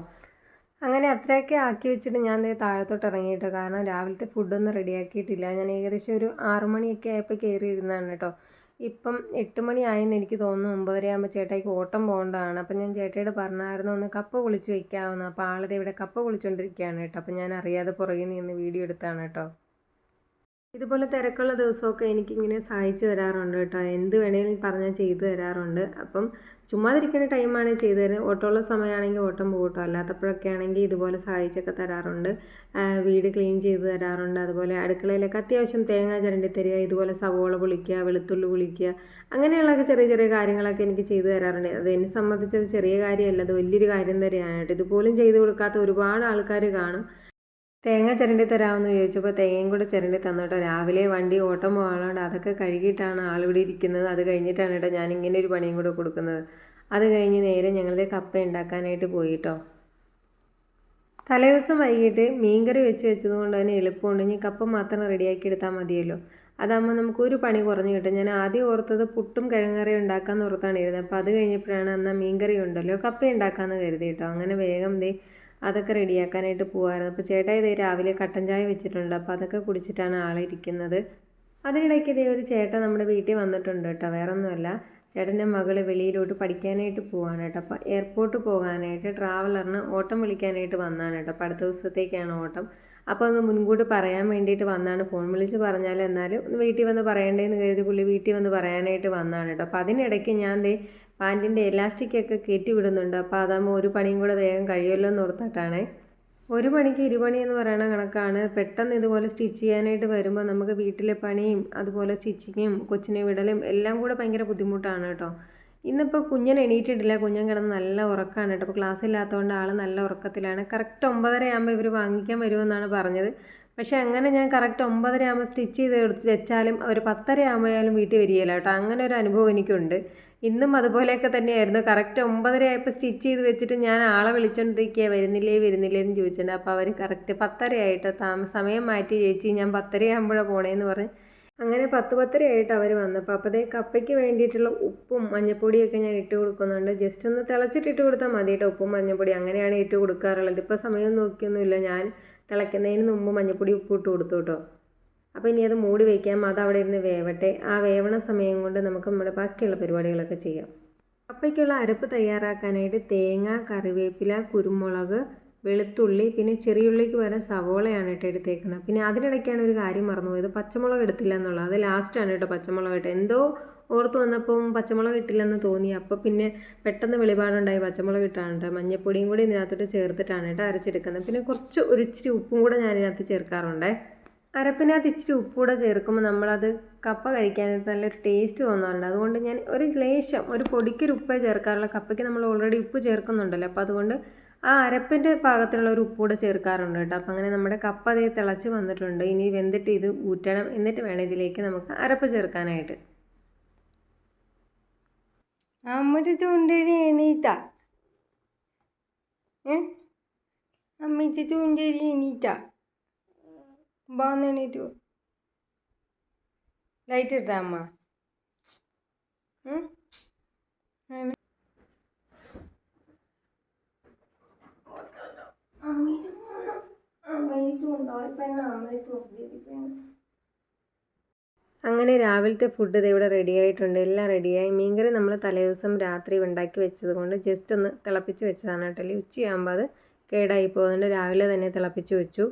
അങ്ങനെ അത്രയൊക്കെ ആക്കി വെച്ചിട്ട് ഞാൻ താഴത്തോട്ട് ഇറങ്ങിയിട്ടോ. കാരണം രാവിലത്തെ ഫുഡൊന്നും റെഡിയാക്കിയിട്ടില്ല. ഞാൻ ഏകദേശം ഒരു 6 മണിയൊക്കെ ആയപ്പോൾ കയറിയിരുന്നതാണ് കേട്ടോ. ഇപ്പം 8 മണിയായെന്ന് എനിക്ക് തോന്നുന്നു. 9:30 ആകുമ്പോൾ ചേട്ടായിക്ക് ഓട്ടം പോകേണ്ടതാണ്. അപ്പം ഞാൻ ചേട്ടായിയോട് പറഞ്ഞായിരുന്നു ഒന്ന് കപ്പ പൊളിച്ച് വയ്ക്കാമെന്ന്. അപ്പോൾ ആളിത് ഇവിടെ കപ്പ പൊളിച്ചുകൊണ്ടിരിക്കുകയാണ് കേട്ടോ. അപ്പം ഞാൻ അറിയാതെ പുറകിൽ നിന്ന് വീഡിയോ എടുത്താണ് കേട്ടോ. ഇതുപോലെ തിരക്കുള്ള ദിവസമൊക്കെ എനിക്കിങ്ങനെ സഹായിച്ചു തരാറുണ്ട് കേട്ടോ. എന്ത് വേണേലും പറഞ്ഞാൽ ചെയ്തു തരാറുണ്ട്. അപ്പം ചുമ്മാതിരിക്കുന്ന ടൈമാണ് ചെയ്തു തരുന്നത്. ഓട്ടമുള്ള സമയമാണെങ്കിൽ ഓട്ടം പോകട്ടോ. അല്ലാത്തപ്പോഴൊക്കെ ആണെങ്കിൽ ഇതുപോലെ സഹായിച്ചൊക്കെ തരാറുണ്ട്. വീട് ക്ലീൻ ചെയ്ത് തരാറുണ്ട്. അതുപോലെ അടുക്കളയിലൊക്കെ അത്യാവശ്യം തേങ്ങ ചിരണ്ടി തരിക, ഇതുപോലെ സവോള പൊളിക്കുക, വെളുത്തുള്ളി പൊളിക്കുക, അങ്ങനെയുള്ളൊക്കെ ചെറിയ ചെറിയ കാര്യങ്ങളൊക്കെ എനിക്ക് ചെയ്തു തരാറുണ്ട്. അത് എന്നെ സംബന്ധിച്ചത് ചെറിയ കാര്യമല്ല, അത് വലിയൊരു കാര്യം തന്നെയാണ് കേട്ടോ. ഇതുപോലും ചെയ്തു കൊടുക്കാത്ത ഒരുപാട് ആൾക്കാർ കാണും. തേങ്ങ ചിരണ്ടി തരാമെന്ന് ചോദിച്ചപ്പോൾ തേങ്ങയും കൂടെ ചിരണ്ടി തന്നോട്ടോ. രാവിലെ വണ്ടി ഓട്ടം പോകാനുണ്ട്, അതൊക്കെ കഴുകിയിട്ടാണ് ആളിവിടെ ഇരിക്കുന്നത്. അത് കഴിഞ്ഞിട്ടാണ് കേട്ടോ ഞാൻ ഇങ്ങനെ ഒരു പണിയും കൂടെ കൊടുക്കുന്നത്. അത് കഴിഞ്ഞ് നേരെ ഞങ്ങളുടെ കപ്പ ഉണ്ടാക്കാനായിട്ട് പോയിട്ടോ. തലേദിവസം വൈകിട്ട് മീൻകറി വെച്ചത് കൊണ്ട് തന്നെ എളുപ്പമുണ്ട്. ഇനി കപ്പ മാത്രം റെഡിയാക്കി എടുത്താൽ മതിയല്ലോ. അതാകുമ്പോൾ നമുക്കൊരു പണി കുറഞ്ഞു കിട്ടും. ഞാൻ ആദ്യം ഓർത്തത് പുട്ടും കിഴങ്ങറിയും ഉണ്ടാക്കാമെന്ന് ഓർത്താണ് ഇരുന്നത്. അപ്പോൾ അത് കഴിഞ്ഞപ്പോഴാണ് എന്നാൽ മീൻകറി ഉണ്ടല്ലോ കപ്പ ഉണ്ടാക്കാമെന്ന് കരുതി കേട്ടോ. അങ്ങനെ വേഗം അതൊക്കെ റെഡിയാക്കാനായിട്ട് പോകുമായിരുന്നു. അപ്പോൾ ചേട്ടാ രാവിലെ കട്ടൻ ചായ വെച്ചിട്ടുണ്ട്. അപ്പോൾ അതൊക്കെ കുടിച്ചിട്ടാണ് ആളിരിക്കുന്നത്. അതിനിടയ്ക്ക് ഒരു ചേട്ടൻ നമ്മുടെ വീട്ടിൽ വന്നിട്ടുണ്ട് കേട്ടോ. വേറെ ഒന്നുമല്ല, ചേട്ടൻ്റെ മകൾ വെളിയിലോട്ട് പഠിക്കാനായിട്ട് പോവാണ് കേട്ടോ. അപ്പോൾ എയർപോർട്ട് പോകാനായിട്ട് ട്രാവലറിന് ഓട്ടം വിളിക്കാനായിട്ട് വന്നതാണ് കേട്ടോ. അപ്പോൾ അടുത്ത ദിവസത്തേക്കാണ് ഓട്ടം. അപ്പോൾ ഒന്ന് മുൻകൂട്ടി പറയാൻ വേണ്ടിയിട്ട് വന്നാണ്. ഫോൺ വിളിച്ച് പറഞ്ഞാലും എന്നാലും വീട്ടിൽ വന്ന് പറയണ്ടേന്ന് കരുതി പുള്ളി വീട്ടിൽ വന്ന് പറയാനായിട്ട് വന്നതാണ് കേട്ടോ. അപ്പോൾ അതിനിടയ്ക്ക് ഞാൻ പാൻറ്റിൻ്റെ എലാസ്റ്റിക്കൊക്കെ കയറ്റി വിടുന്നുണ്ട്. അപ്പോൾ അതാകുമ്പോൾ ഒരു പണിയും കൂടെ വേഗം കഴിയുമല്ലോ എന്ന് ഓർത്തിട്ടാണ്. ഒരു പണിക്ക് 20 പണി എന്ന് പറയുന്ന കണക്കാണ്. പെട്ടെന്ന് ഇതുപോലെ സ്റ്റിച്ച് ചെയ്യാനായിട്ട് വരുമ്പോൾ നമുക്ക് വീട്ടിലെ പണിയും അതുപോലെ സ്റ്റിച്ചിങ്ങും കൊച്ചിനെ വിടലും എല്ലാം കൂടെ ഭയങ്കര ബുദ്ധിമുട്ടാണ് കേട്ടോ. ഇന്നിപ്പോൾ കുഞ്ഞൻ എണീറ്റിട്ടില്ല. കുഞ്ഞൻ കിടന്ന് നല്ല ഉറക്കമാണ് കേട്ടോ. അപ്പോൾ ക്ലാസ് ഇല്ലാത്തതുകൊണ്ട് ആൾ നല്ല ഉറക്കത്തിലാണ്. കറക്റ്റ് 9:30 ആകുമ്പോൾ ഇവർ വാങ്ങിക്കാൻ വരുമെന്നാണ് പറഞ്ഞത്. പക്ഷേ അങ്ങനെ ഞാൻ കറക്റ്റ് 9:30 ആകുമ്പോൾ സ്റ്റിച്ച് ചെയ്ത് വെച്ചാലും അവർ 10:30 ആകുമ്പോഴാലും വീട്ടിൽ വരികയില്ല കേട്ടോ. അങ്ങനെ ഒരു അനുഭവം എനിക്കുണ്ട്. ഇന്നും അതുപോലെയൊക്കെ തന്നെയായിരുന്നു. കറക്റ്റ് 9:30 ആയപ്പോൾ സ്റ്റിച്ച് ചെയ്ത് വെച്ചിട്ട് ഞാൻ ആളെ വിളിച്ചോണ്ടിരിക്കുക, വരുന്നില്ലേ എന്ന് ചോദിച്ചിട്ടുണ്ട്. അപ്പോൾ അവർ കറക്റ്റ് 10:30 ആയിട്ട് സമയം മാറ്റി ചേച്ചി, ഞാൻ 10:30 ആകുമ്പോഴാണ് പോണേന്ന് പറഞ്ഞ് അങ്ങനെ 10:10 ആയിട്ട് അവർ വന്നപ്പോൾ അപ്പോൾ കപ്പയ്ക്ക് വേണ്ടിയിട്ടുള്ള ഉപ്പും മഞ്ഞൾപ്പൊടിയൊക്കെ ഞാൻ ഇട്ട് കൊടുക്കുന്നുണ്ട്. ജസ്റ്റ് ഒന്ന് തിളച്ചിട്ടിട്ട് കൊടുത്താൽ മതി കേട്ടോ. ഉപ്പും മഞ്ഞൾപ്പൊടി അങ്ങനെയാണ് ഇട്ട് കൊടുക്കാറുള്ളത്. ഇപ്പോൾ സമയം നോക്കിയൊന്നുമില്ല, ഞാൻ തിളയ്ക്കുന്നതിന് മുമ്പ് മഞ്ഞൾപ്പൊടി ഉപ്പ് ഇട്ട് കൊടുത്തു കേട്ടോ. അപ്പോൾ ഇനി അത് മൂടി വയ്ക്കാം, അത് അവിടെ ഇരുന്ന് വേവട്ടെ. ആ വേവണ സമയം കൊണ്ട് നമുക്ക് നമ്മുടെ ബാക്കിയുള്ള പരിപാടികളൊക്കെ ചെയ്യാം. കപ്പയ്ക്കുള്ള അരപ്പ് തയ്യാറാക്കാനായിട്ട് തേങ്ങ, കറിവേപ്പില, കുരുമുളക്, വെളുത്തുള്ളി, പിന്നെ ചെറിയുള്ളിക്ക് വരെ സവോളയാണ് കേട്ടോ എടുത്തേക്കുന്നത്. പിന്നെ അതിനിടയ്ക്കാണ് ഒരു കാര്യം മറന്നുപോയത്, പച്ചമുളക് എടുത്തില്ല എന്നുള്ളത്. അത് ലാസ്റ്റാണ് കേട്ടോ പച്ചമുളക് ഇട്ട്. എന്തോ ഓർത്ത് വന്നപ്പം പച്ചമുളക് ഇട്ടില്ലെന്ന് തോന്നി. അപ്പോൾ പിന്നെ പെട്ടെന്ന് വെളിപാടുണ്ടായി പച്ചമുളക് ഇട്ടാണ് കേട്ടോ. മഞ്ഞൾപ്പൊടിയും കൂടി ഇതിനകത്തോട്ട് ചേർത്തിട്ടാണ് കേട്ടോ അരച്ചെടുക്കുന്നത്. പിന്നെ ഒരു ഇച്ചിരി ഉപ്പും കൂടെ ഞാനിതിനകത്ത് ചേർക്കാറുണ്ട്. അരപ്പിനകത്ത് ഇച്ചിരി ഉപ്പ് കൂടെ ചേർക്കുമ്പോൾ നമ്മളത് കപ്പ കഴിക്കാനായിട്ട് നല്ലൊരു ടേസ്റ്റ് തോന്നാറുണ്ട്. അതുകൊണ്ട് ഞാൻ ഒരു ലേശം ഒരു പൊടിക്കൊരു ഉപ്പേ ചേർക്കാറുള്ള. കപ്പയ്ക്ക് നമ്മൾ ഓൾറെഡി ഉപ്പ് ചേർക്കുന്നുണ്ടല്ലോ. അപ്പോൾ അതുകൊണ്ട് ആ അരപ്പിൻ്റെ പാകത്തിലുള്ള ഒരു ഉപ്പ് കൂടെ ചേർക്കാറുണ്ട് കേട്ടോ. അപ്പോൾ അങ്ങനെ നമ്മുടെ കപ്പ തിളച്ച് വന്നിട്ടുണ്ട്. ഇനി വെന്തിട്ട് ഇത് ഊറ്റണം. എന്നിട്ട് വേണം ഇതിലേക്ക് നമുക്ക് അരപ്പ് ചേർക്കാനായിട്ട്. അമ്മയുടെ ചൂണ്ടേരി എണീറ്റാ അമ്മയുടെ ചൂണ്ടേരി എണീറ്റാ എണീറ്റു. ലൈറ്റ് ഇട്ടാ അമ്മ. അങ്ങനെ രാവിലത്തെ ഫുഡ് ഇവിടെ റെഡി ആയിട്ടുണ്ട്. എല്ലാം റെഡിയായി. മീൻകറി നമ്മൾ തലേദിവസം രാത്രി ഉണ്ടാക്കി വെച്ചത് കൊണ്ട് ജസ്റ്റ് ഒന്ന് തിളപ്പിച്ച് വെച്ചതാണ് കേട്ടോ. ഉച്ചയാകുമ്പോൾ അത് കേടായി പോകുന്നുണ്ട്. രാവിലെ തന്നെ തിളപ്പിച്ച് വെച്ചു.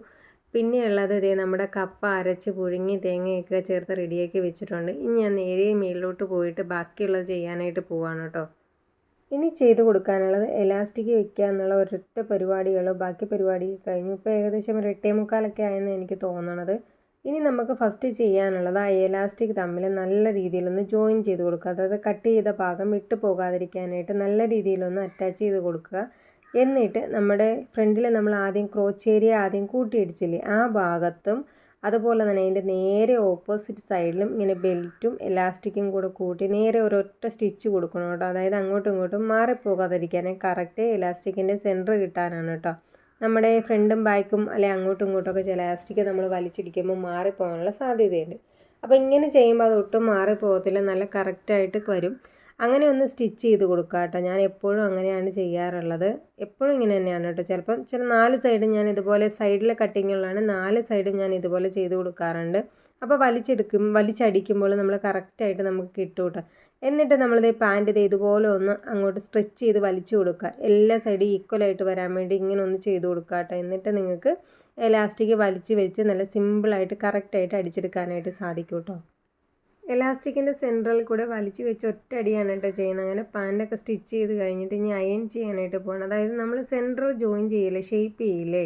പിന്നെയുള്ളത് നമ്മുടെ കപ്പ അരച്ച് പുഴുങ്ങി തേങ്ങയൊക്കെ ചേർത്ത് റെഡിയാക്കി വെച്ചിട്ടുണ്ട്. ഇനി ഞാൻ നേരെ മേളിലോട്ട് പോയിട്ട് ബാക്കിയുള്ളത് ചെയ്യാനായിട്ട് പോവാണ് കേട്ടോ. ഇനി ചെയ്ത് കൊടുക്കാനുള്ളത് എലാസ്റ്റിക് വെക്കുക എന്നുള്ള ഒരൊറ്റ പരിപാടികളോ. ബാക്കി പരിപാടി കഴിഞ്ഞു. ഇപ്പോൾ ഏകദേശം ഒരു 8:45 ആയെന്ന് എനിക്ക് തോന്നണത്. ഇനി നമുക്ക് ഫസ്റ്റ് ചെയ്യാനുള്ളത് ആ എലാസ്റ്റിക് തമ്മിൽ നല്ല രീതിയിലൊന്ന് ജോയിൻ ചെയ്ത് കൊടുക്കുക. അതായത് കട്ട് ചെയ്ത ഭാഗം വിട്ടു പോകാതിരിക്കാനായിട്ട് നല്ല രീതിയിലൊന്ന് അറ്റാച്ച് ചെയ്ത് കൊടുക്കുക. എന്നിട്ട് നമ്മുടെ ഫ്രണ്ടിൽ നമ്മൾ ആദ്യം ക്രോച്ച് ഏരിയ ആദ്യം കൂട്ടിയിടിച്ചില്ലേ, ആ ഭാഗത്തും അതുപോലെ തന്നെ അതിൻ്റെ നേരെ ഓപ്പോസിറ്റ് സൈഡിലും ഇങ്ങനെ ബെൽറ്റും എലാസ്റ്റിക്കും കൂടെ കൂട്ടി നേരെ ഒരൊറ്റ സ്റ്റിച്ച് കൊടുക്കണം കേട്ടോ. അതായത് അങ്ങോട്ടും ഇങ്ങോട്ടും മാറിപ്പോകാതിരിക്കാനേ, കറക്റ്റ് എലാസ്റ്റിക്കിൻ്റെ സെൻറ്റർ കിട്ടാനാണ് കേട്ടോ. നമ്മുടെ ഫ്രണ്ടും ബാക്കും അല്ലെങ്കിൽ അങ്ങോട്ടും ഇങ്ങോട്ടൊക്കെ ചില എലാസ്റ്റിക് നമ്മൾ വലിച്ചിരിക്കുമ്പോൾ മാറിപ്പോകാനുള്ള സാധ്യതയുണ്ട്. അപ്പോൾ ഇങ്ങനെ ചെയ്യുമ്പോൾ അത് ഒട്ടും മാറിപ്പോകത്തില്ല, നല്ല കറക്റ്റായിട്ട് വരും. അങ്ങനെ ഒന്ന് സ്റ്റിച്ച് ചെയ്ത് കൊടുക്കുക കേട്ടോ. ഞാൻ എപ്പോഴും അങ്ങനെയാണ് ചെയ്യാറുള്ളത്, എപ്പോഴും ഇങ്ങനെ തന്നെയാണ് കേട്ടോ. ചിലപ്പം 4 സൈഡും ഞാൻ ഇതുപോലെ സൈഡിലെ കട്ടിങ്ങുകളാണ് 4 സൈഡും ഞാൻ ഇതുപോലെ ചെയ്ത് കൊടുക്കാറുണ്ട്. അപ്പോൾ വലിച്ചടിക്കുമ്പോൾ നമ്മൾ കറക്റ്റായിട്ട് നമുക്ക് കിട്ടും കേട്ടോ. എന്നിട്ട് നമ്മളിത് പാൻറ്റ് ഇതുപോലെ ഒന്ന് അങ്ങോട്ട് സ്ട്രെച്ച് ചെയ്ത് വലിച്ചു കൊടുക്കുക. എല്ലാ സൈഡും ഈക്വലായിട്ട് വരാൻ വേണ്ടി ഇങ്ങനെ ഒന്ന് ചെയ്ത് കൊടുക്കുക കേട്ടോ. എന്നിട്ട് നിങ്ങൾക്ക് എലാസ്റ്റിക് വലിച്ച് വെച്ച് നല്ല സിമ്പിളായിട്ട് കറക്റ്റായിട്ട് അടിച്ചെടുക്കാനായിട്ട് സാധിക്കും കേട്ടോ. എലാസ്റ്റിക്കിൻ്റെ സെൻട്രൽ കൂടെ വലിച്ച് വെച്ച് ഒറ്റ അടിയാണ് കേട്ടോ ചെയ്യുന്നത്. അങ്ങനെ പാൻറ്റൊക്കെ സ്റ്റിച്ച് ചെയ്ത് കഴിഞ്ഞിട്ട് ഇനി അയൺ ചെയ്യാനായിട്ട് പോകണം. അതായത് നമ്മൾ സെൻട്രൽ ജോയിൻ ചെയ്യില്ലേ, ഷേപ്പ് ചെയ്യില്ലേ,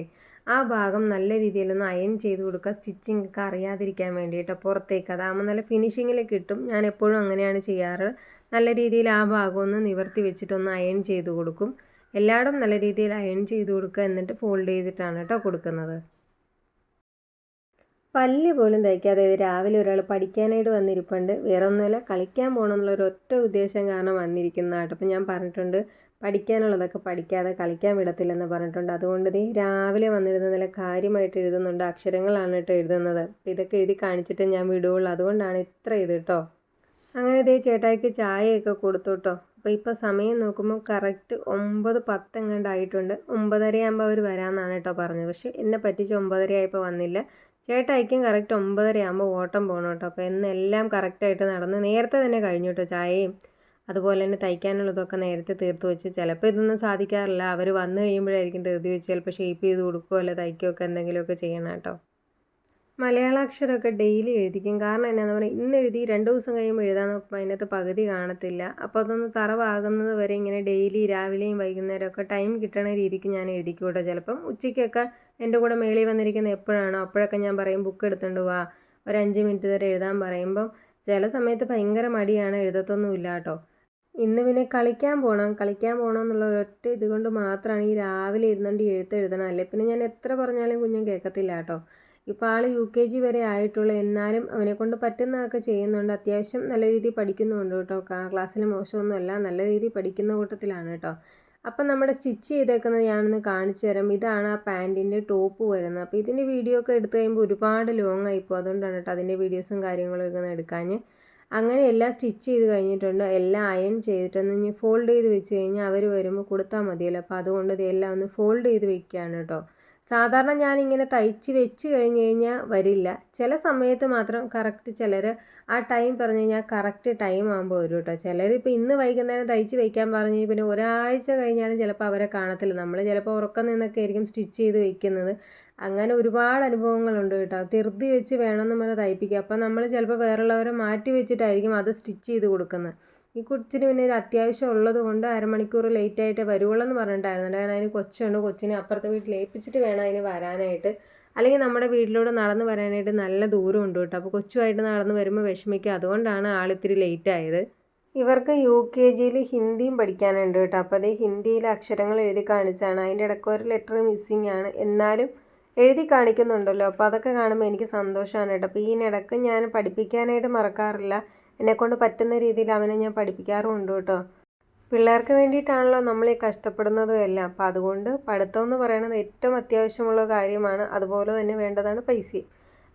ആ ഭാഗം നല്ല രീതിയിലൊന്ന് അയൺ ചെയ്ത് കൊടുക്കുക, സ്റ്റിച്ചിങ് ഒക്കെ അറിയാതിരിക്കാൻ വേണ്ടിയിട്ട് പുറത്തേക്ക്. അതാകുമ്പോൾ നല്ല ഫിനിഷിങ്ങിൽ കിട്ടും. ഞാൻ എപ്പോഴും അങ്ങനെയാണ് ചെയ്യാറ്. നല്ല രീതിയിൽ ആ ഭാഗം ഒന്ന് നിവർത്തി വെച്ചിട്ടൊന്ന് അയൺ ചെയ്ത് കൊടുക്കും. എല്ലായിടും നല്ല രീതിയിൽ അയൺ ചെയ്ത് കൊടുക്കുക. എന്നിട്ട് ഫോൾഡ് ചെയ്തിട്ടാണ് കേട്ടോ കൊടുക്കുന്നത്. പല്ല് പോലും തയ്ക്കാതെ രാവിലെ ഒരാൾ പഠിക്കാനായിട്ട് വന്നിരിപ്പുണ്ട്. വേറെ ഒന്നുമില്ല, കളിക്കാൻ പോകണമെന്നുള്ളൊരു ഒറ്റ ഉദ്ദേശം കാരണം വന്നിരിക്കുന്നതായിട്ട്. അപ്പം ഞാൻ പറഞ്ഞിട്ടുണ്ട് പഠിക്കാനുള്ളതൊക്കെ പഠിക്കാതെ കളിക്കാൻ വിടത്തില്ലെന്ന് പറഞ്ഞിട്ടുണ്ട്. അതുകൊണ്ട് രാവിലെ വന്നിരുന്ന നല്ല കാര്യമായിട്ട് എഴുതുന്നുണ്ട്. അക്ഷരങ്ങളാണ് കേട്ടോ എഴുതുന്നത്. അപ്പോൾ ഇതൊക്കെ എഴുതി കാണിച്ചിട്ട് ഞാൻ വിടുകയുള്ളൂ. അതുകൊണ്ടാണ് ഇത്ര ഇത് കേട്ടോ. അങ്ങനെ ചേട്ടായിക്ക് ചായയൊക്കെ കൊടുത്തു കേട്ടോ. അപ്പോൾ ഇപ്പോൾ സമയം നോക്കുമ്പോൾ കറക്റ്റ് 9:10 എങ്ങാണ്ടായിട്ടുണ്ട്. 9:30 ആകുമ്പോൾ അവർ വരാമെന്നാണ് കേട്ടോ പറഞ്ഞത്. പക്ഷേ എന്നെ പറ്റിച്ച് 9:30 ആയപ്പോൾ വന്നില്ല. ചേട്ടായിക്കും കറക്റ്റ് 9:30 ആകുമ്പോൾ ഓട്ടം പോകണം കേട്ടോ. അപ്പോൾ എന്നെല്ലാം കറക്റ്റായിട്ട് നടന്ന് നേരത്തെ തന്നെ കഴിഞ്ഞു കേട്ടോ. ചായയും അതുപോലെ തന്നെ തയ്ക്കാനുള്ളതൊക്കെ നേരത്തെ തീർത്ത് വെച്ച്. ചിലപ്പോൾ ഇതൊന്നും സാധിക്കാറില്ല, അവർ വന്നു കഴിയുമ്പോഴായിരിക്കും ധൃതി വെച്ച് ചിലപ്പോൾ ഷേപ്പ് ചെയ്ത് കൊടുക്കുകയോ അല്ല തയ്ക്കുകയൊക്കെ എന്തെങ്കിലുമൊക്കെ ചെയ്യണം കേട്ടോ. മലയാളാക്ഷരമൊക്കെ ഡെയിലി എഴുതിക്കും. കാരണം എന്നാന്ന് പറഞ്ഞാൽ ഇന്ന് എഴുതി 2 ദിവസം കഴിയുമ്പോൾ എഴുതാൻ നോക്കുമ്പോൾ അതിനകത്ത് പകുതി കാണത്തില്ല. അപ്പോൾ അതൊന്ന് തറവാകുന്നത് വരെ ഇങ്ങനെ ഡെയിലി രാവിലെയും വൈകുന്നേരമൊക്കെ ടൈം കിട്ടണ രീതിക്ക് ഞാൻ എഴുതിക്കും കേട്ടോ. ചിലപ്പം ഉച്ചയ്ക്കൊക്കെ എൻ്റെ കൂടെ മേളിൽ വന്നിരിക്കുന്ന എപ്പോഴാണോ അപ്പോഴൊക്കെ ഞാൻ പറയും ബുക്ക് എടുത്തുകൊണ്ട് വാ, ഒരു 5 മിനിറ്റ് വരെ എഴുതാൻ പറയുമ്പം ചില സമയത്ത് ഭയങ്കര മടിയാണ്, എഴുതത്തൊന്നുമില്ല കേട്ടോ. ഇന്ന് പിന്നെ കളിക്കാൻ പോകണം എന്നുള്ള ഒരൊറ്റ ഇതുകൊണ്ട് മാത്രമാണ് ഈ രാവിലെ ഇരുന്നുകൊണ്ട് എഴുതണം. അല്ലേ പിന്നെ ഞാൻ എത്ര പറഞ്ഞാലും കുഞ്ഞും കേൾക്കത്തില്ല കേട്ടോ. ഇപ്പോൾ ആൾ UKG വരെ ആയിട്ടുള്ളൂ. എന്നാലും അവനെക്കൊണ്ട് പറ്റുന്നതൊക്കെ ചെയ്യുന്നുണ്ട്. അത്യാവശ്യം നല്ല രീതിയിൽ പഠിക്കുന്നുണ്ട് കേട്ടോ. ക്ലാസ്സിൽ മോശമൊന്നുമല്ല, നല്ല രീതിയിൽ പഠിക്കുന്ന കൂട്ടത്തിലാണ് കേട്ടോ. അപ്പം നമ്മുടെ സ്റ്റിച്ച് ചെയ്തേക്കുന്നത് ഞാനൊന്ന് കാണിച്ചു തരാം. ഇതാണ് ആ പാൻറ്റിൻ്റെ ടോപ്പ് വരുന്നത്. അപ്പോൾ ഇതിൻ്റെ വീഡിയോ ഒക്കെ എടുത്തു കഴിയുമ്പോൾ ഒരുപാട് ലോങ് ആയിപ്പോൾ. അതുകൊണ്ടാണ് കേട്ടോ അതിൻ്റെ വീഡിയോസും കാര്യങ്ങളൊക്കെ ഒന്ന് എടുക്കാൻ. അങ്ങനെ എല്ലാം സ്റ്റിച്ച് ചെയ്ത് കഴിഞ്ഞിട്ടുണ്ട്. എല്ലാം അയൺ ചെയ്തിട്ടൊന്ന് ഇനി ഫോൾഡ് ചെയ്ത് വെച്ച് കഴിഞ്ഞാൽ അവർ വരുമ്പോൾ കൊടുത്താൽ മതിയല്ലോ. അപ്പോൾ അതുകൊണ്ട് ഇതെല്ലാം ഒന്ന് ഫോൾഡ് ചെയ്ത് വെക്കുകയാണ് കേട്ടോ. സാധാരണ ഞാനിങ്ങനെ തയ്ച്ച് വെച്ച് കഴിഞ്ഞ് കഴിഞ്ഞാൽ വരില്ല. ചില സമയത്ത് മാത്രം കറക്റ്റ് ചിലർ ആ ടൈം പറഞ്ഞു കഴിഞ്ഞാൽ കറക്റ്റ് ടൈം ആകുമ്പോൾ വരും കേട്ടോ. ചിലർ ഇപ്പോൾ ഇന്ന് വൈകുന്നേരം തയ്ച്ച് വയ്ക്കാൻ പറഞ്ഞ് പിന്നെ ഒരാഴ്ച കഴിഞ്ഞാലും ചിലപ്പോൾ അവരെ കാണത്തില്ല. നമ്മൾ ചിലപ്പോൾ ഉറക്കം നിന്നൊക്കെ ആയിരിക്കും സ്റ്റിച്ച് ചെയ്ത് വെക്കുന്നത്. അങ്ങനെ ഒരുപാട് അനുഭവങ്ങളുണ്ട് കേട്ടോ. ധൃതി വെച്ച് വേണമെന്ന് പറഞ്ഞ് തയ്പ്പിക്കുക. അപ്പോൾ നമ്മൾ ചിലപ്പോൾ വേറുള്ളവരെ മാറ്റി വെച്ചിട്ടായിരിക്കും അത് സ്റ്റിച്ച് ചെയ്ത് കൊടുക്കുന്നത്. ഈ കൊച്ചിന് പിന്നെ ഒരു അത്യാവശ്യം ഉള്ളത് കൊണ്ട് അരമണിക്കൂർ ലേറ്റായിട്ട് വരുവുള്ളൂ എന്ന് പറഞ്ഞിട്ടായിരുന്നു. കാരണം അതിന് കൊച്ചുണ്ട്, കൊച്ചിനെ അപ്പുറത്തെ വീട്ടിൽ ഏൽപ്പിച്ചിട്ട് വേണം അതിന് വരാനായിട്ട്. അല്ലെങ്കിൽ നമ്മുടെ വീട്ടിലൂടെ നടന്ന് വരാനായിട്ട് നല്ല ദൂരമുണ്ട് കേട്ടോ. അപ്പോൾ കൊച്ചുമായിട്ട് നടന്ന് വരുമ്പോൾ വിഷമിക്കുക. അതുകൊണ്ടാണ് ആളിത്തിരി ലേറ്റായത്. ഇവർക്ക് UKGയിൽ ഹിന്ദിയും പഠിക്കാനുണ്ട് കേട്ടോ. അപ്പോൾ അതേ ഹിന്ദിയിൽ അക്ഷരങ്ങൾ എഴുതി കാണിച്ചാണ്. അതിൻ്റെ ഇടയ്ക്ക് ഒരു ലെറ്റർ മിസ്സിങ് ആണ്, എന്നാലും എഴുതി കാണിക്കുന്നുണ്ടല്ലോ. അപ്പോൾ അതൊക്കെ കാണുമ്പോൾ എനിക്ക് സന്തോഷമാണ് കേട്ടോ. അപ്പോൾ ഇതിനിടയ്ക്ക് ഞാൻ പഠിപ്പിക്കാനായിട്ട് മറക്കാറില്ല. എന്നെക്കൊണ്ട് പറ്റുന്ന രീതിയിൽ അവനെ ഞാൻ പഠിപ്പിക്കാറുമുണ്ട് കേട്ടോ. പിള്ളേർക്ക് വേണ്ടിയിട്ടാണല്ലോ നമ്മൾ ഈ കഷ്ടപ്പെടുന്നതും എല്ലാം. അപ്പോൾ അതുകൊണ്ട് പഠിത്തം എന്ന് പറയുന്നത് ഏറ്റവും അത്യാവശ്യമുള്ള കാര്യമാണ്. അതുപോലെ തന്നെ വേണ്ടതാണ് പൈസയും.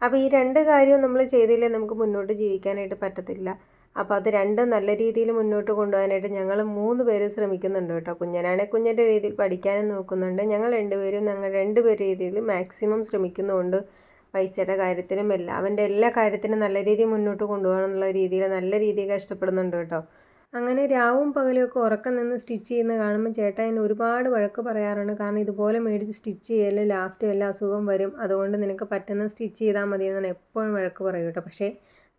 അപ്പോൾ ഈ 2 കാര്യവും നമ്മൾ ചെയ്തില്ലേ നമുക്ക് മുന്നോട്ട് ജീവിക്കാനായിട്ട് പറ്റത്തില്ല. അപ്പോൾ അത് രണ്ടും നല്ല രീതിയിൽ മുന്നോട്ട് കൊണ്ടുപോകാനായിട്ട് ഞങ്ങൾ 3 പേര് ശ്രമിക്കുന്നുണ്ട് കേട്ടോ. കുഞ്ഞനാണെങ്കിൽ കുഞ്ഞൻ്റെ രീതിയിൽ പഠിക്കാനും നോക്കുന്നുണ്ട്. ഞങ്ങൾ 2 പേരും ഞങ്ങൾ 2 പേര് രീതിയിൽ മാക്സിമം ശ്രമിക്കുന്നുമുണ്ട്. പൈസയുടെ കാര്യത്തിനും എല്ലാം അവൻ്റെ എല്ലാ കാര്യത്തിനും നല്ല രീതിയിൽ മുന്നോട്ട് കൊണ്ടുപോകണം എന്നുള്ള രീതിയിൽ നല്ല രീതിയിൽ കഷ്ടപ്പെടുന്നുണ്ട് കേട്ടോ. അങ്ങനെ രാവും പകലുമൊക്കെ ഉറക്കം നിന്ന് സ്റ്റിച്ച് ചെയ്യുന്ന കാണുമ്പോൾ ചേട്ടാ എന്നെ ഒരുപാട് വഴക്ക് പറയാറുണ്ട്. കാരണം ഇതുപോലെ മേടിച്ച് സ്റ്റിച്ച് ചെയ്യൽ ലാസ്റ്റ് വല്ല അസുഖം വരും, അതുകൊണ്ട് നിനക്ക് പറ്റുന്ന സ്റ്റിച്ച് ചെയ്താൽ മതി എന്നാണ് എപ്പോഴും വഴക്ക് പറയും കേട്ടോ. പക്ഷേ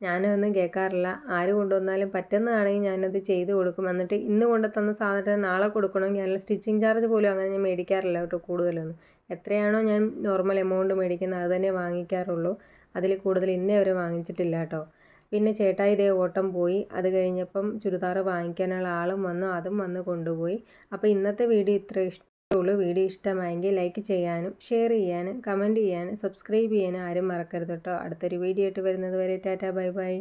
ഞാനതൊന്നും കേൾക്കാറില്ല. ആര് കൊണ്ടുവന്നാലും പറ്റുന്നതാണെങ്കിൽ ഞാനത് ചെയ്ത് കൊടുക്കും. എന്നിട്ട് ഇന്ന് കൊണ്ട് തന്ന സാധനത്തിന് നാളെ കൊടുക്കണമെങ്കിൽ അതിൽ സ്റ്റിച്ചിങ് ചാർജ് പോലും അങ്ങനെ ഞാൻ മേടിക്കാറില്ല കേട്ടോ. കൂടുതലൊന്നും എത്രയാണോ ഞാൻ നോർമൽ എമൗണ്ട് മേടിക്കുന്നത് അത് തന്നെ വാങ്ങിക്കാറുള്ളൂ. അതിൽ കൂടുതൽ ഇന്നേ വരെ വാങ്ങിച്ചിട്ടില്ല കേട്ടോ. പിന്നെ ചേട്ടായി ഇതേ ഓട്ടം പോയി. അത് കഴിഞ്ഞപ്പം ചുരിദാർ വാങ്ങിക്കാനുള്ള ആളും വന്നു, അതും വന്ന് കൊണ്ടുപോയി. അപ്പോൾ ഇന്നത്തെ വീഡിയോ ഇത്ര വീഡിയോ ഇഷ്ടമായെങ്കിൽ ലൈക്ക് ചെയ്യാനും ഷെയർ ചെയ്യാനും കമൻറ്റ് ചെയ്യാനും സബ്സ്ക്രൈബ് ചെയ്യാനും ആരും മറക്കരുത് കേട്ടോ. അടുത്തൊരു വീഡിയോ ആയിട്ട് വരുന്നത് വരെ ടാറ്റാ ബൈ ബൈ.